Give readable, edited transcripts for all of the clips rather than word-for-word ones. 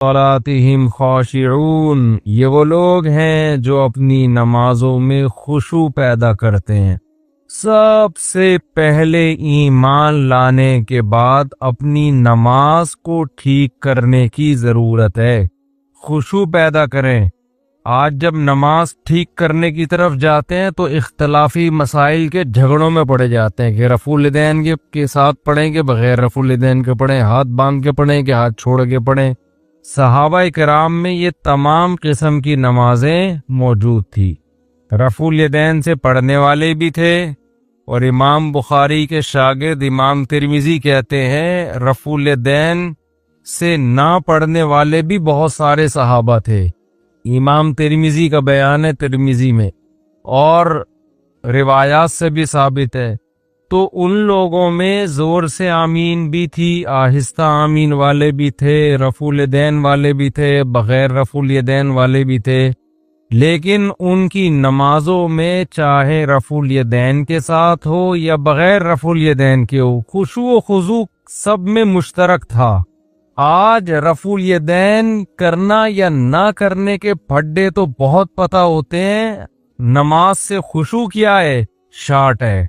صلاتہم خاشعون، یہ وہ لوگ ہیں جو اپنی نمازوں میں خشوع پیدا کرتے ہیں۔ سب سے پہلے ایمان لانے کے بعد اپنی نماز کو ٹھیک کرنے کی ضرورت ہے، خشوع پیدا کریں۔ آج جب نماز ٹھیک کرنے کی طرف جاتے ہیں تو اختلافی مسائل کے جھگڑوں میں پڑے جاتے ہیں کہ رفع الیدین کے ساتھ پڑھیں کہ بغیر رفع الیدین کے پڑھیں، ہاتھ باندھ کے پڑھیں کہ ہاتھ چھوڑ کے پڑھیں۔ صحابہ کرام میں یہ تمام قسم کی نمازیں موجود تھی۔ رفع الیدین سے پڑھنے والے بھی تھے، اور امام بخاری کے شاگرد امام ترمذی کہتے ہیں رفع الیدین سے نہ پڑھنے والے بھی بہت سارے صحابہ تھے۔ امام ترمذی کا بیان ہے ترمذی میں، اور روایات سے بھی ثابت ہے۔ تو ان لوگوں میں زور سے آمین بھی تھی، آہستہ آمین والے بھی تھے، رفع الیدین والے بھی تھے، بغیر رفع الیدین والے بھی تھے، لیکن ان کی نمازوں میں چاہے رفع الیدین کے ساتھ ہو یا بغیر رفع الیدین کے ہو، خشوع و خضوع سب میں مشترک تھا۔ آج رفع الیدین کرنا یا نہ کرنے کے پھڈے تو بہت پتہ ہوتے ہیں، نماز سے خشوع کیا ہے، شارٹ ہے۔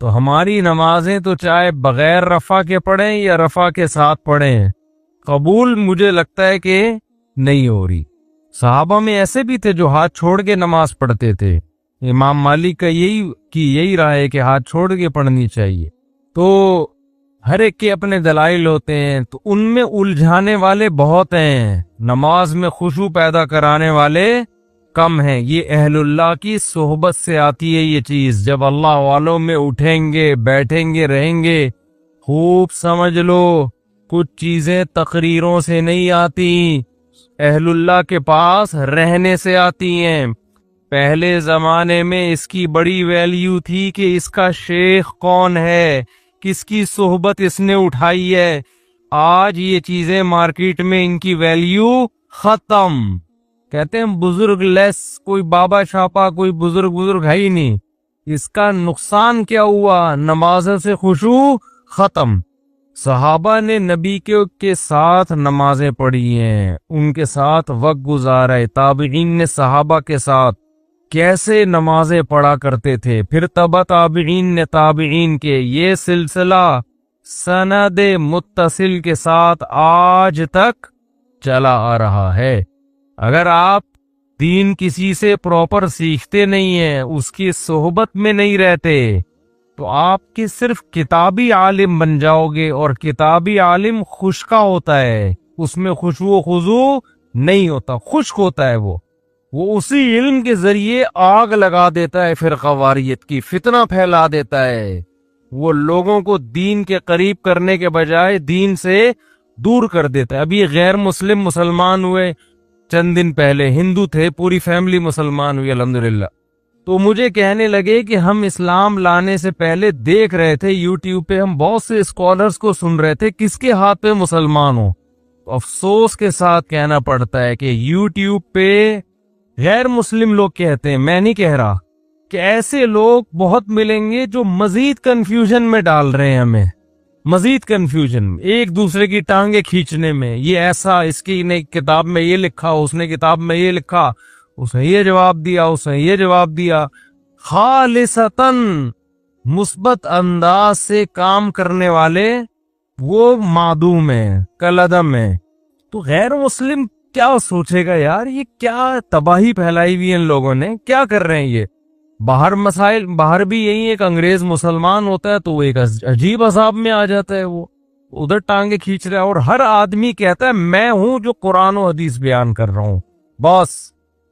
تو ہماری نمازیں تو چاہے بغیر رفع کے پڑھیں یا رفع کے ساتھ پڑھیں، قبول مجھے لگتا ہے کہ نہیں ہو رہی۔ صحابہ میں ایسے بھی تھے جو ہاتھ چھوڑ کے نماز پڑھتے تھے، امام مالک کا یہی رائے ہے کہ ہاتھ چھوڑ کے پڑھنی چاہیے۔ تو ہر ایک کے اپنے دلائل ہوتے ہیں، تو ان میں الجھانے والے بہت ہیں، نماز میں خشوع پیدا کرانے والے کم ہیں۔ یہ اہل اللہ کی صحبت سے آتی ہے یہ چیز، جب اللہ والوں میں اٹھیں گے، بیٹھیں گے، رہیں گے۔ خوب سمجھ لو، کچھ چیزیں تقریروں سے نہیں آتی، اہل اللہ کے پاس رہنے سے آتی ہیں۔ پہلے زمانے میں اس کی بڑی ویلیو تھی کہ اس کا شیخ کون ہے، کس کی صحبت اس نے اٹھائی ہے۔ آج یہ چیزیں مارکیٹ میں ان کی ویلیو ختم۔ کہتے ہیں بزرگ لیس، کوئی بابا شاپا، کوئی بزرگ ہے ہی نہیں۔ اس کا نقصان کیا ہوا؟ نمازوں سے خشوع ختم۔ صحابہ نے نبی کے ساتھ نمازیں پڑھی ہیں، ان کے ساتھ وقت گزارا ہے۔ تابعین نے صحابہ کے ساتھ کیسے نمازیں پڑھا کرتے تھے، پھر تبع تابعین نے تابعین کے، یہ سلسلہ سند متصل کے ساتھ آج تک چلا آ رہا ہے۔ اگر آپ دین کسی سے پراپر سیکھتے نہیں ہیں، اس کی صحبت میں نہیں رہتے، تو آپ کی صرف کتابی عالم بن جاؤ گے، اور کتابی عالم خشکا ہوتا ہے، اس میں خشوع و خضوع نہیں ہوتا، خشک ہوتا ہے۔ وہ اسی علم کے ذریعے آگ لگا دیتا ہے فرقہ واریت کی، فتنہ پھیلا دیتا ہے، وہ لوگوں کو دین کے قریب کرنے کے بجائے دین سے دور کر دیتا ہے۔ ابھی غیر مسلم مسلمان ہوئے چند دن پہلے، ہندو تھے، پوری فیملی مسلمان ہوئی الحمدللہ۔ تو مجھے کہنے لگے کہ ہم اسلام لانے سے پہلے دیکھ رہے تھے یوٹیوب پہ، ہم بہت سے اسکالرز کو سن رہے تھے کس کے ہاتھ پہ مسلمان ہو۔ افسوس کے ساتھ کہنا پڑتا ہے کہ یوٹیوب پہ غیر مسلم لوگ کہتے ہیں، میں نہیں کہہ رہا، کہ ایسے لوگ بہت ملیں گے جو مزید کنفیوژن میں ڈال رہے ہیں ہمیں، مزید کنفیوژن، ایک دوسرے کی ٹانگیں کھینچنے میں۔ یہ ایسا، اس کی نے کتاب میں یہ لکھا، اس نے کتاب میں یہ لکھا، اس نے یہ جواب دیا، اس نے یہ جواب دیا۔ خالصتاً مثبت انداز سے کام کرنے والے وہ معدوم ہیں، کالعدم ہیں۔ تو غیر مسلم کیا سوچے گا یار، یہ کیا تباہی پھیلائی ہوئی ان لوگوں نے، کیا کر رہے ہیں یہ؟ باہر مسائل، باہر بھی یہی ایک انگریز مسلمان ہوتا ہے تو وہ ایک عجیب عذاب میں آ جاتا ہے، وہ ادھر ٹانگیں کھینچ رہا ہے، اور ہر آدمی کہتا ہے میں ہوں جو قرآن و حدیث بیان کر رہا ہوں۔ بس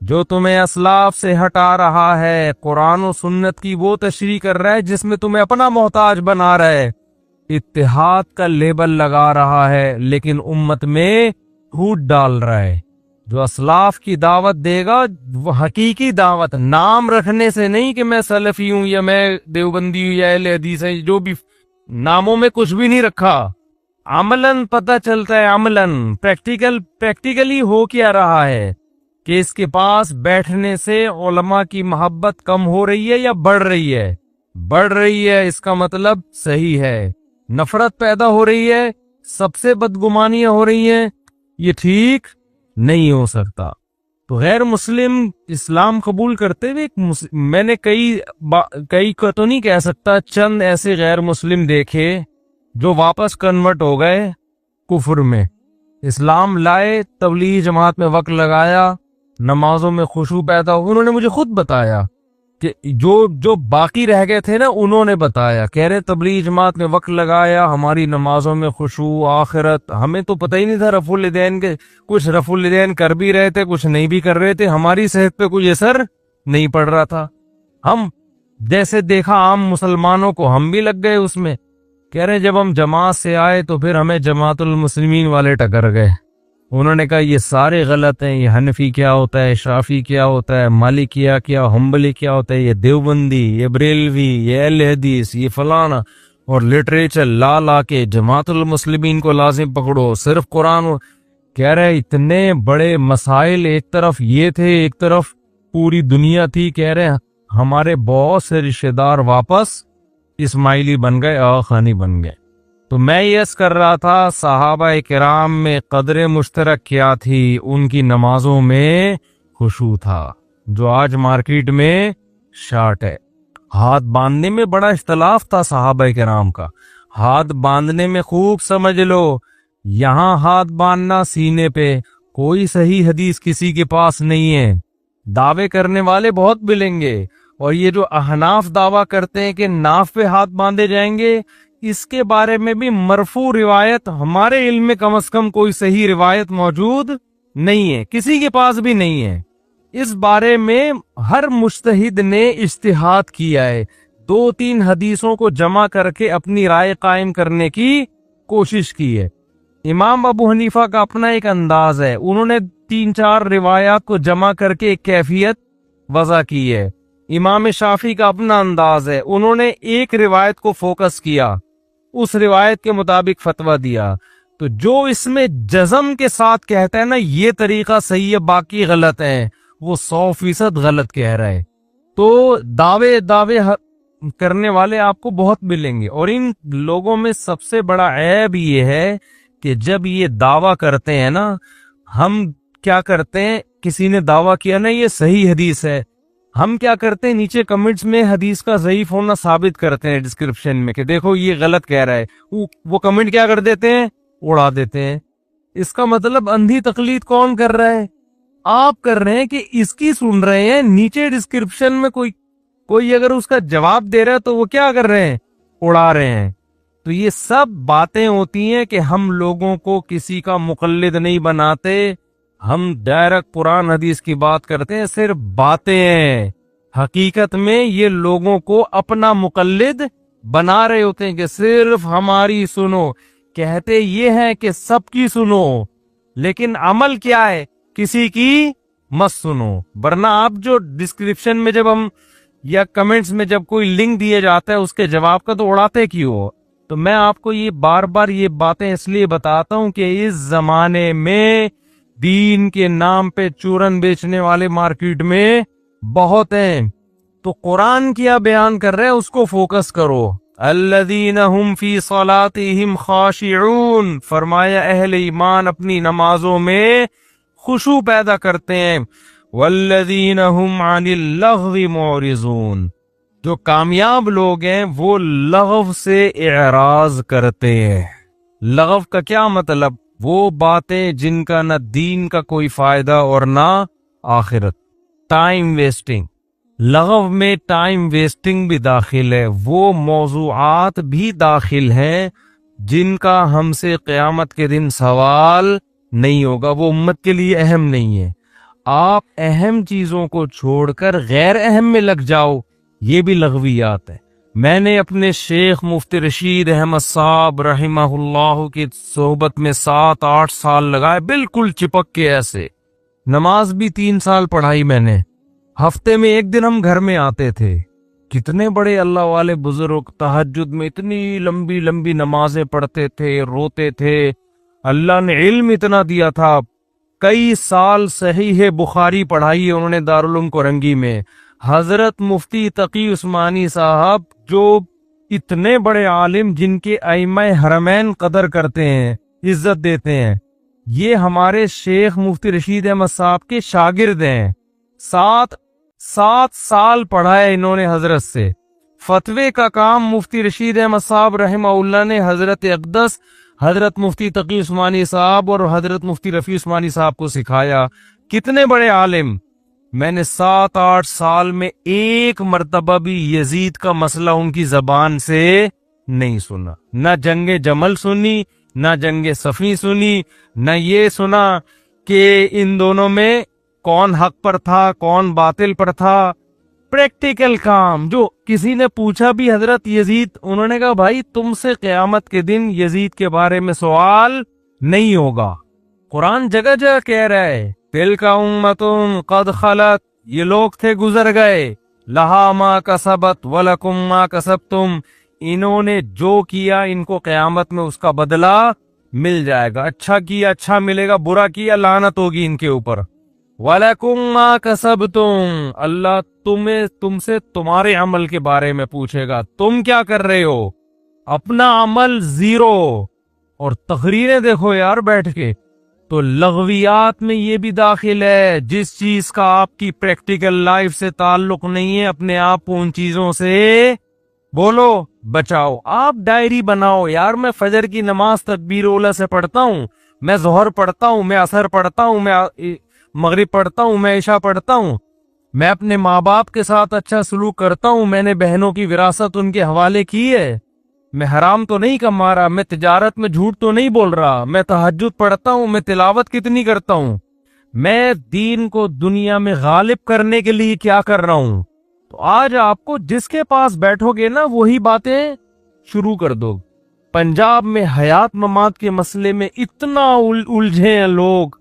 جو تمہیں اسلاف سے ہٹا رہا ہے، قرآن و سنت کی وہ تشریح کر رہا ہے جس میں تمہیں اپنا محتاج بنا رہا ہے، اتحاد کا لیبل لگا رہا ہے، لیکن امت میں پھوٹ ڈال رہا ہے۔ جو اسلاف کی دعوت دے گا وہ حقیقی دعوت، نام رکھنے سے نہیں کہ میں سلفی ہوں یا میں دیوبندی ہوں یا اہل حدیث ہے، جو بھی ناموں میں کچھ بھی نہیں رکھا، عملاً پتہ چلتا ہے، عملاً پریکٹیکلی ہو کیا رہا ہے کہ اس کے پاس بیٹھنے سے علماء کی محبت کم ہو رہی ہے یا بڑھ رہی ہے؟ بڑھ رہی ہے، اس کا مطلب صحیح ہے۔ نفرت پیدا ہو رہی ہے، سب سے بدگمانیاں ہو رہی ہیں، یہ ٹھیک نہیں ہو سکتا۔ تو غیر مسلم اسلام قبول کرتے ہوئے میں نے کئی کو تو نہیں کہہ سکتا، چند ایسے غیر مسلم دیکھے جو واپس کنورٹ ہو گئے کفر میں، اسلام لائے، تبلیغ جماعت میں وقت لگایا، نمازوں میں خشوع پیدا ہو۔ انہوں نے مجھے خود بتایا کہ جو باقی رہ گئے تھے نا، انہوں نے بتایا، کہہ رہے تبلیغ جماعت میں وقت لگایا، ہماری نمازوں میں خشوع، آخرت، ہمیں تو پتہ ہی نہیں تھا رفع الیدین کے، کچھ رفع الیدین کر بھی رہے تھے، کچھ نہیں بھی کر رہے تھے، ہماری صحت پہ کچھ اثر نہیں پڑ رہا تھا، ہم جیسے دیکھا عام مسلمانوں کو ہم بھی لگ گئے اس میں۔ کہہ رہے جب ہم جماعت سے آئے تو پھر ہمیں جماعت المسلمین والے ٹکر گئے، انہوں نے کہا یہ سارے غلط ہیں، یہ حنفی کیا ہوتا ہے، شافی کیا ہوتا ہے، مالکیہ کیا، حنبلی کیا ہوتا ہے، یہ دیوبندی، یہ بریلوی، یہ اہل حدیث، یہ فلانا، اور لٹریچر لا کے جماعت المسلمین کو لازم پکڑو، صرف قرآن۔ کہہ رہے اتنے بڑے مسائل، ایک طرف یہ تھے، ایک طرف پوری دنیا تھی۔ کہہ رہے ہمارے بہت سے رشتہ دار واپس اسماعیلی بن گئے، آخانی بن گئے۔ تو میں یس کر رہا تھا صحابہ کرام میں قدر مشترک کیا تھی، ان کی نمازوں میں خشوع تھا، جو آج مارکیٹ میں شارٹ ہے۔ ہاتھ باندھنے میں بڑا اختلاف تھا صحابہ کرام کا، ہاتھ باندھنے میں خوب سمجھ لو، یہاں ہاتھ باندھنا سینے پہ، کوئی صحیح حدیث کسی کے پاس نہیں ہے۔ دعوے کرنے والے بہت ملیں گے، اور یہ جو احناف دعویٰ کرتے ہیں کہ ناف پہ ہاتھ باندھے جائیں گے، اس کے بارے میں بھی مرفوع روایت ہمارے علم میں کم از کم کوئی صحیح روایت موجود نہیں ہے، کسی کے پاس بھی نہیں ہے۔ اس بارے میں ہر مجتہد نے اجتہاد کیا ہے، 2-3 حدیثوں کو جمع کر کے اپنی رائے قائم کرنے کی کوشش کی ہے۔ امام ابو حنیفہ کا اپنا ایک انداز ہے، انہوں نے 3-4 روایات کو جمع کر کے ایک کیفیت وضع کی ہے۔ امام شافعی کا اپنا انداز ہے، انہوں نے ایک روایت کو فوکس کیا، اس روایت کے مطابق فتویٰ دیا۔ تو جو اس میں جزم کے ساتھ کہتا ہے نا یہ طریقہ صحیح ہے باقی غلط ہے، وہ 100% غلط کہہ رہا ہے۔ تو دعوے کرنے والے آپ کو بہت ملیں گے، اور ان لوگوں میں سب سے بڑا عیب یہ ہے کہ جب یہ دعویٰ کرتے ہیں نا، ہم کیا کرتے ہیں، کسی نے دعویٰ کیا نا یہ صحیح حدیث ہے، ہم کیا کرتے ہیں نیچے کمنٹس میں حدیث کا ضعیف ہونا ثابت کرتے ہیں ڈسکرپشن میں کہ دیکھو یہ غلط کہہ رہا ہے، وہ کمنٹ کیا کر دیتے ہیں، اڑا دیتے ہیں۔ اس کا مطلب اندھی تقلید کون کر رہا ہے؟ آپ کر رہے ہیں کہ اس کی سن رہے ہیں، نیچے ڈسکرپشن میں کوئی اگر اس کا جواب دے رہا ہے تو وہ کیا کر رہے ہیں، اڑا رہے ہیں۔ تو یہ سب باتیں ہوتی ہیں کہ ہم لوگوں کو کسی کا مقلد نہیں بناتے، ہم ڈائریکٹ قرآن حدیث کی بات کرتے ہیں، صرف باتیں ہیں، حقیقت میں یہ لوگوں کو اپنا مقلد بنا رہے ہوتے ہیں کہ صرف ہماری سنو، کہتے یہ ہے کہ سب کی سنو، لیکن عمل کیا ہے، کسی کی مت سنو۔ ورنہ آپ جو ڈسکرپشن میں جب ہم یا کمنٹس میں جب کوئی لنک دیے جاتا ہے اس کے جواب کا تو اڑاتے کیوں ہو؟ تو میں آپ کو یہ بار بار یہ باتیں اس لیے بتاتا ہوں کہ اس زمانے میں دین کے نام پہ چورن بیچنے والے مارکیٹ میں بہت ہیں۔ تو قرآن کیا بیان کر رہے ہیں اس کو فوکس کرو۔ الذین هم فی صلاتہم خاشعون، فرمایا اہل ایمان اپنی نمازوں میں خشوع پیدا کرتے ہیں۔ والذین هم عن اللغو معرضون، جو کامیاب لوگ ہیں وہ لغو سے اعراض کرتے ہیں۔ لغو کا کیا مطلب؟ وہ باتیں جن کا نہ دین کا کوئی فائدہ اور نہ آخرت، ٹائم ویسٹنگ۔ لغو میں ٹائم ویسٹنگ بھی داخل ہے، وہ موضوعات بھی داخل ہیں جن کا ہم سے قیامت کے دن سوال نہیں ہوگا، وہ امت کے لیے اہم نہیں ہے۔ آپ اہم چیزوں کو چھوڑ کر غیر اہم میں لگ جاؤ، یہ بھی لغویات ہے۔ میں نے اپنے شیخ مفتی رشید احمد صاحب رحمہ اللہ کی صحبت میں 7-8 سال لگائے، بالکل چپک کے ایسے۔ نماز بھی 3 سال پڑھائی میں نے، ہفتے میں 1 دن ہم گھر میں آتے تھے۔ کتنے بڑے اللہ والے بزرگ تہجد میں اتنی لمبی لمبی نمازیں پڑھتے تھے، روتے تھے، اللہ نے علم اتنا دیا تھا۔ کئی سال صحیح بخاری پڑھائی ہے انہوں نے دارالعلوم کورنگی میں۔ حضرت مفتی تقی عثمانی صاحب جو اتنے بڑے عالم جن کے ائمہ حرمین قدر کرتے ہیں، عزت دیتے ہیں، یہ ہمارے شیخ مفتی رشید احمد صاحب کے شاگرد ہیں، 7 سال پڑھا ہے انہوں نے حضرت سے۔ فتوے کا کام مفتی رشید احمد صاحب رحمہ اللہ نے حضرت اقدس، حضرت مفتی تقی عثمانی صاحب اور حضرت مفتی رفیع عثمانی صاحب کو سکھایا۔ کتنے بڑے عالم! میں نے 7-8 سال میں ایک مرتبہ بھی یزید کا مسئلہ ان کی زبان سے نہیں سنا، نہ جنگ جمل سنی، نہ جنگ صفین سنی، نہ یہ سنا کہ ان دونوں میں کون حق پر تھا کون باطل پر تھا۔ پریکٹیکل کام۔ جو کسی نے پوچھا بھی حضرت یزید، انہوں نے کہا بھائی تم سے قیامت کے دن یزید کے بارے میں سوال نہیں ہوگا۔ قرآن جگہ جگہ کہہ رہا ہے تلک امۃ قد خلت، یہ لوگ تھے گزر گئے، لہا ما کسبت ولکم ما کسبتم، انہوں نے جو کیا ان کو قیامت میں اس کا بدلہ مل جائے گا، اچھا کیا اچھا ملے گا، برا کیا لعنت ہوگی ان کے اوپر۔ وَلَكُمْ مَا كَسَبْتُمْ، اللہ تم سے تمہارے عمل کے بارے میں پوچھے گا، تم کیا کر رہے ہو؟ اپنا عمل زیرو۔ اور تقریریں دیکھو یار بیٹھ کے، تو لغویات میں یہ بھی داخل ہے، جس چیز کا آپ کی پریکٹیکل لائف سے تعلق نہیں ہے اپنے آپ کو ان چیزوں سے بولو بچاؤ۔ آپ ڈائری بناؤ یار، میں فجر کی نماز تکبیر اولیٰ سے پڑھتا ہوں، میں ظہر پڑھتا ہوں، میں عصر پڑھتا ہوں، میں مغرب پڑھتا ہوں، میں عشاء پڑھتا ہوں، میں اپنے ماں باپ کے ساتھ اچھا سلوک کرتا ہوں، میں نے بہنوں کی وراثت ان کے حوالے کی ہے، میں حرام تو نہیں کما رہا، میں تجارت میں جھوٹ تو نہیں بول رہا، میں تہجد پڑھتا ہوں، میں تلاوت کتنی کرتا ہوں، میں دین کو دنیا میں غالب کرنے کے لیے کیا کر رہا ہوں۔ تو آج آپ کو جس کے پاس بیٹھو گے نا وہی باتیں شروع کر دو۔ پنجاب میں حیات ممات کے مسئلے میں اتنا الجھے ہیں لوگ،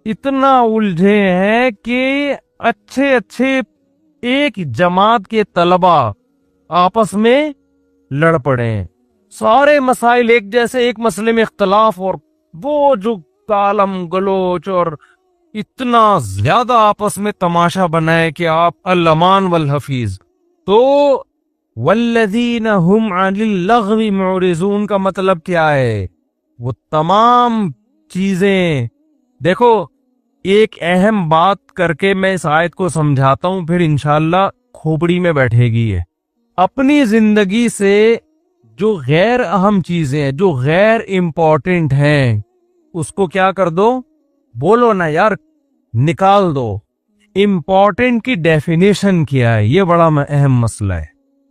اتنا الجھے ہیں کہ اچھے ایک جماعت کے طلبہ آپس میں لڑ پڑے ہیں، سارے مسائل ایک جیسے، ایک مسئلے میں اختلاف، اور وہ جو کالم گلوچ اور اتنا زیادہ آپس میں تماشا بنائے کہ آپ الامان والحفیظ۔ تو والذین ہم عن اللغو معرضون کا مطلب کیا ہے؟ وہ تمام چیزیں دیکھو، ایک اہم بات کر کے میں اس آیت کو سمجھاتا ہوں، پھر انشاءاللہ کھوپڑی میں بیٹھے گی ہے۔ اپنی زندگی سے جو غیر اہم چیزیں ہیں، جو غیر امپورٹنٹ ہیں، اس کو کیا کر دو؟ بولو نا یار، نکال دو۔ امپورٹنٹ کی ڈیفینیشن کیا ہے؟ یہ بڑا اہم مسئلہ ہے۔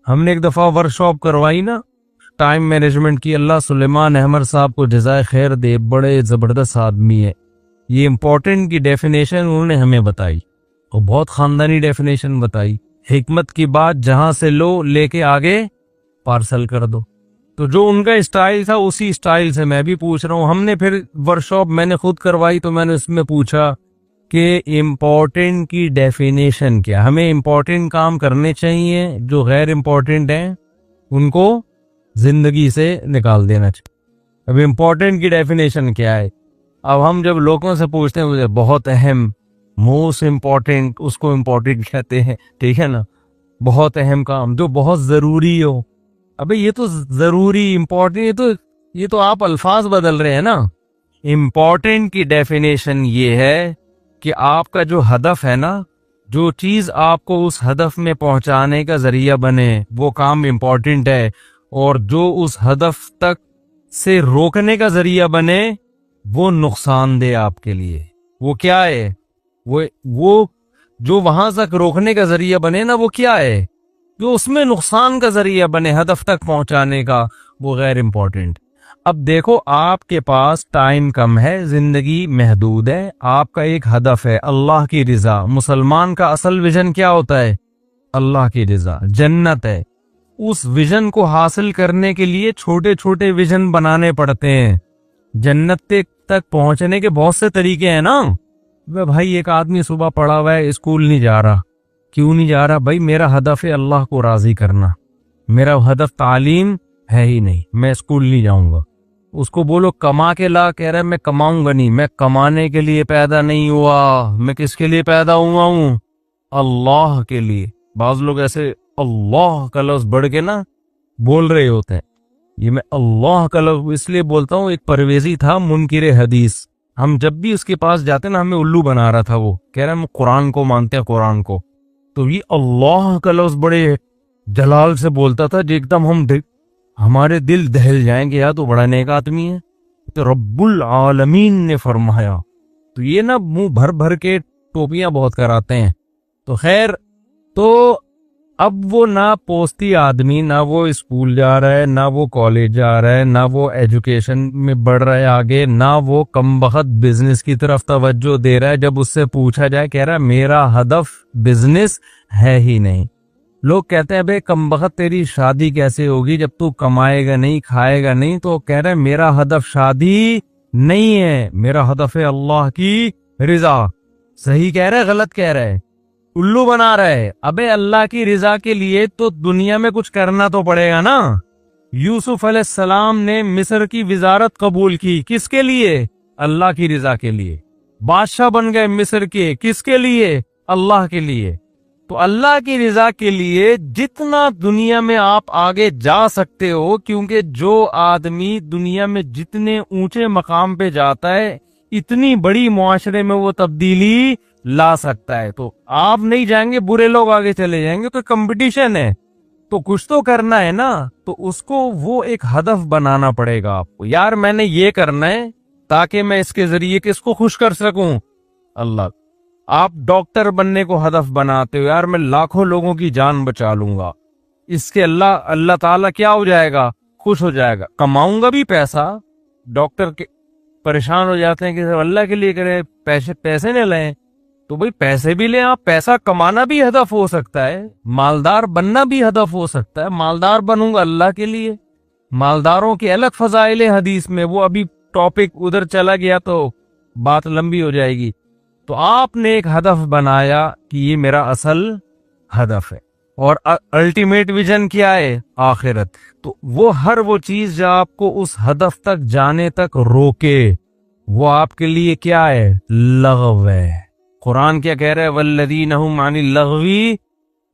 ہم نے ایک دفعہ ورکشاپ کروائی نا ٹائم مینجمنٹ کی، اللہ سلیمان احمد صاحب کو جزائے خیر دے، بڑے زبردست آدمی ہے۔ یہ امپورٹنٹ کی ڈیفینیشن انہوں نے ہمیں بتائی، اور بہت خاندانی ڈیفینیشن بتائی۔ حکمت کی بات جہاں سے لو، لے کے آگے پارسل کر دو۔ تو جو ان کا اسٹائل تھا اسی اسٹائل سے میں بھی پوچھ رہا ہوں۔ ہم نے پھر ورکشاپ میں نے خود کروائی، تو میں نے اس میں پوچھا کہ امپورٹنٹ کی ڈیفینیشن کیا؟ ہمیں امپورٹنٹ کام کرنے چاہیے، جو غیر امپورٹنٹ ہیں ان کو زندگی سے نکال دینا چاہیے۔ اب امپورٹنٹ کی ڈیفینیشن کیا ہے؟ اب ہم جب لوگوں سے پوچھتے ہیں مجھے بہت اہم، موسٹ امپورٹنٹ، اس کو امپورٹنٹ کہتے ہیں، ٹھیک ہے نا؟ بہت اہم کام جو بہت ضروری ہو۔ ابھی یہ تو ضروری امپورٹنٹ، یہ تو آپ الفاظ بدل رہے ہیں نا۔ امپورٹنٹ کی ڈیفینیشن یہ ہے کہ آپ کا جو ہدف ہے نا، جو چیز آپ کو اس ہدف میں پہنچانے کا ذریعہ بنے، وہ کام امپورٹنٹ ہے، اور جو اس ہدف تک سے روکنے کا ذریعہ بنے وہ نقصان دہ آپ کے لیے۔ وہ کیا ہے؟ وہ جو وہاں تک روکنے کا ذریعہ بنے نا، وہ کیا ہے؟ جو اس میں نقصان کا ذریعہ بنے ہدف تک پہنچانے کا، وہ غیر امپورٹنٹ۔ اب دیکھو، آپ کے پاس ٹائم کم ہے، زندگی محدود ہے، آپ کا ایک ہدف ہے اللہ کی رضا۔ مسلمان کا اصل ویژن کیا ہوتا ہے؟ اللہ کی رضا، جنت ہے۔ اس ویژن کو حاصل کرنے کے لیے چھوٹے چھوٹے ویژن بنانے پڑتے ہیں۔ جنت تک پہنچنے کے بہت سے طریقے ہیں نا۔ بھائی ایک آدمی صبح پڑھا ہوا ہے، اسکول نہیں جا رہا، کیوں نہیں جا رہا؟ بھائی میرا ہدف ہے اللہ کو راضی کرنا، میرا ہدف تعلیم ہے ہی نہیں، میں اسکول نہیں جاؤں گا۔ اس کو بولو کما کے لا، کہہ رہا ہے میں کماؤں گا نہیں، میں کمانے کے لیے پیدا نہیں ہوا، میں کس کے لیے پیدا ہوا ہوں؟ اللہ کے لیے۔ بعض لوگ ایسے اللہ کا لفظ بڑھ کے نا بول رہے ہوتے ہیں۔ یہ میں اللہ کا لفظ اس لیے بولتا ہوں، ایک پرویزی تھا منکر حدیث، ہم جب بھی اس کے پاس جاتے نا ہمیں الو بنا رہا تھا، وہ کہہ رہا ہے ہم قرآن کو مانتے ہیں، قرآن کو. تو یہ اللہ کا لفظ بڑے جلال سے بولتا تھا، جو ایک دم ہمارے دل دہل جائیں گے، یا تو بڑا نیک آدمی ہے. تو رب العالمین نے فرمایا. تو یہ نا منہ بھر بھر کے ٹوپیاں بہت کراتے ہیں. تو خیر، تو اب وہ نہ پوستی آدمی، نہ وہ اسکول جا رہا ہے، نہ وہ کالج جا رہا ہے، نہ وہ ایجوکیشن میں بڑھ رہا ہے آگے، نہ وہ کم بخت بزنس کی طرف توجہ دے رہا ہے. جب اس سے پوچھا جائے کہہ رہا ہے میرا ہدف بزنس ہے ہی نہیں. لوگ کہتے ہیں بے کم بخت تیری شادی کیسے ہوگی جب تو کمائے گا نہیں، کھائے گا نہیں. تو کہہ رہا ہے میرا ہدف شادی نہیں ہے، میرا ہدف ہے اللہ کی رضا. صحیح کہہ رہا ہے غلط کہہ رہا ہے؟ الو بنا رہا ہے. ابے اللہ کی رضا کے لیے تو دنیا میں کچھ کرنا تو پڑے گا نا. یوسف علیہ السلام نے مصر کی وزارت قبول کی، کس کے لیے؟ اللہ کی رضا کے لیے. بادشاہ بن گئے مصر کے، کس کے لیے؟ اللہ کے لیے. تو اللہ کی رضا کے لیے جتنا دنیا میں آپ آگے جا سکتے ہو، کیونکہ جو آدمی دنیا میں جتنے اونچے مقام پہ جاتا ہے اتنی بڑی معاشرے میں وہ تبدیلی لا سکتا ہے. تو آپ نہیں جائیں گے، برے لوگ آگے چلے جائیں گے. تو کمپٹیشن ہے، تو کچھ تو کرنا ہے نا. تو اس کو وہ ایک ہدف بنانا پڑے گا آپ کو. یار میں نے یہ کرنا ہے تاکہ میں اس کے ذریعے کس کو خوش کر سکوں؟ اللہ. آپ ڈاکٹر بننے کو ہدف بناتے ہو، یار میں لاکھوں لوگوں کی جان بچا لوں گا. اس کے اللہ تعالیٰ کیا ہو جائے گا؟ خوش ہو جائے گا. کماؤں گا بھی پیسہ. ڈاکٹر کے پریشان ہو جاتے ہیں کہ اللہ کے لیے کریں، پیسے نہ لیں. تو بھئی پیسے بھی لیں آپ. پیسہ کمانا بھی ہدف ہو سکتا ہے، مالدار بننا بھی ہدف ہو سکتا ہے. مالدار بنوں گا اللہ کے لیے. مالداروں کے الگ فضائل حدیث میں، وہ ابھی ٹاپک ادھر چلا گیا تو بات لمبی ہو جائے گی. تو آپ نے ایک ہدف بنایا کہ یہ میرا اصل ہدف ہے، اور الٹیمیٹ ویژن کیا ہے؟ آخرت. تو وہ ہر وہ چیز جو آپ کو اس ہدف تک جانے تک روکے، وہ آپ کے لیے کیا ہے؟ لغو ہے. قرآن کیا کہہ رہا ہے؟ والذین هم عن اللغو،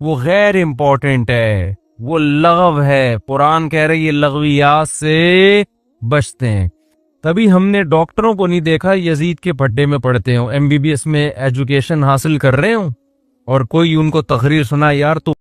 وہ غیر امپورٹنٹ ہے، وہ لغو ہے. قرآن کہہ رہا ہے یہ لغویات سے بچتے ہیں. تبھی ہم نے ڈاکٹروں کو نہیں دیکھا یزید کے پھڈے میں پڑھتے ہوں، MBBS میں ایجوکیشن حاصل کر رہے ہوں، اور کوئی ان کو تقریر سنا یار تو